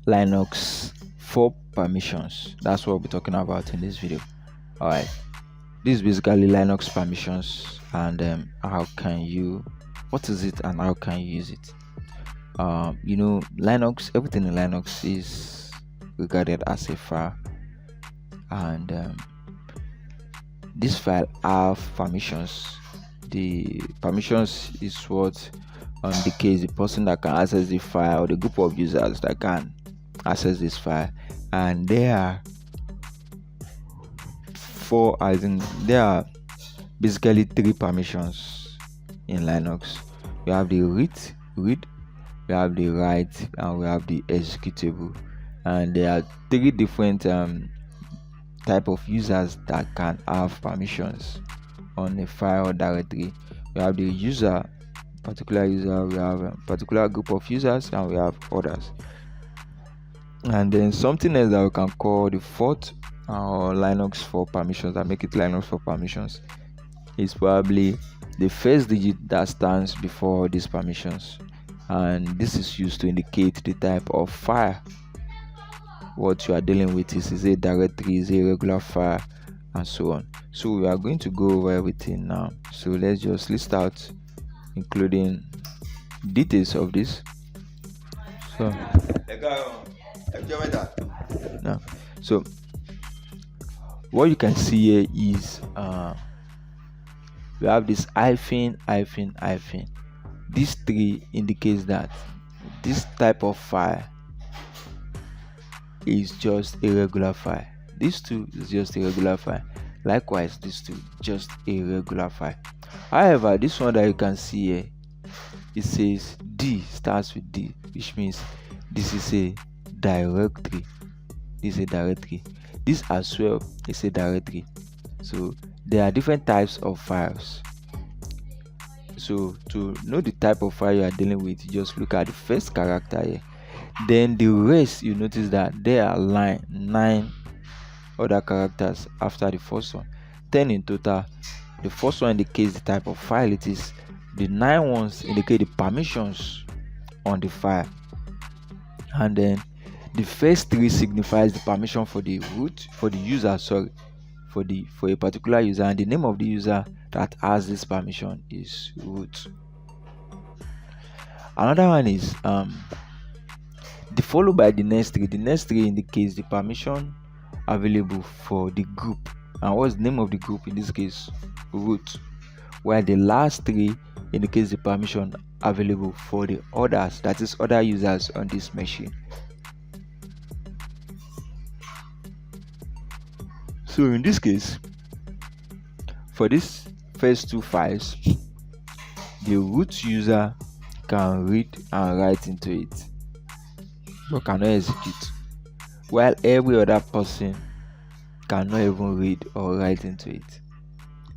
Linux for permissions. That's what we'll be talking about in this video. All right, this is basically Linux permissions and what is it and how can you use it. Linux, everything in Linux is regarded as a file, and this file have permissions. The permissions is what indicates the person that can access the file or the group of users that can access this file. And there are there are basically three permissions in Linux. We have the read, we have the write, and we have the executable. And there are three different type of users that can have permissions on a file or directory. We have the particular user, we have a particular group of users, and we have others. And then something else that we can call the fourth or Linux for permissions, that make it Linux for permissions, is probably the first digit that stands before these permissions, and this is used to indicate the type of file what you are dealing with. Is a directory, is a regular file, and so on. So we are going to go over everything now. So let's just list out including details of this. So now, so what you can see here is we have this hyphen. These three indicates that this type of file is just a regular file. This two is just a regular file. Likewise, this two just a regular file. However, this one that you can see here, it says D, starts with D, which means this is a directory. This is a directory. This as well is a directory. So there are different types of files. So to know the type of file you are dealing with, you just look at the first character here. Then the rest, you notice that there are 9 other characters after the first one, 10 in total. The first one indicates the type of file it is. The 9 ones indicate the permissions on the file, and then the first 3 signifies the permission for the root, for the user, for a particular user, and the name of the user that has this permission is root. Another one is followed by the next 3. The next 3 indicates the permission available for the group, and what's the name of the group? In this case, root. While the last 3 indicates the permission available for the others, that is other users on this machine. So in this case, for these first 2 files, the root user can read and write into it, but cannot execute, while every other person cannot even read or write into it.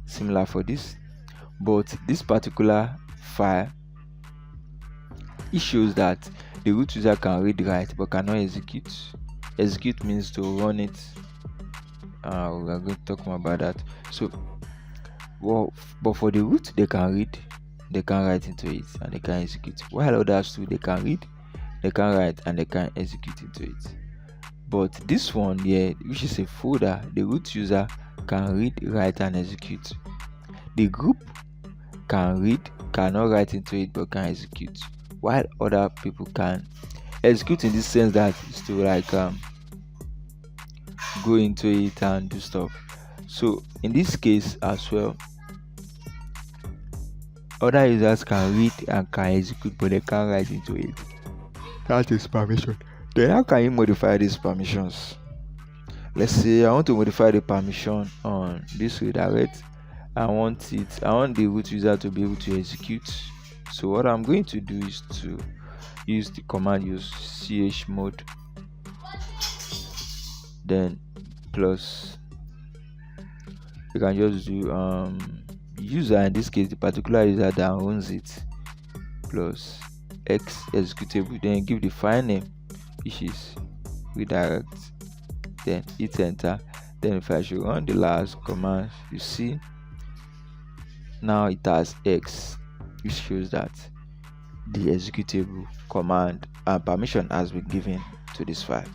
Similar for this, but this particular file, it shows that the root user can read, write, but cannot execute. Execute means to run it. We are going to talk more about that. So, but for the root, they can read, they can write into it, and they can execute. While others too, they can read, they can write, and they can execute into it. But this one here, which is a folder, the root user can read, write, and execute. The group can read, cannot write into it, but can execute. While other people can execute in this sense that is to go into it and do stuff. So in this case as well, other users can read and can execute, but they can't write into it. That is permission. Then how can you modify these permissions? Let's say I want to modify the permission on this redirect. I want the root user to be able to execute. So what I'm going to do is to use the command chmod, then plus, you can just do user, in this case the particular user that owns it, plus x executable, then give the file name, which is redirect, then hit enter. Then if I should run the last command, you see now it has x, which shows that the executable command and permission has been given to this file.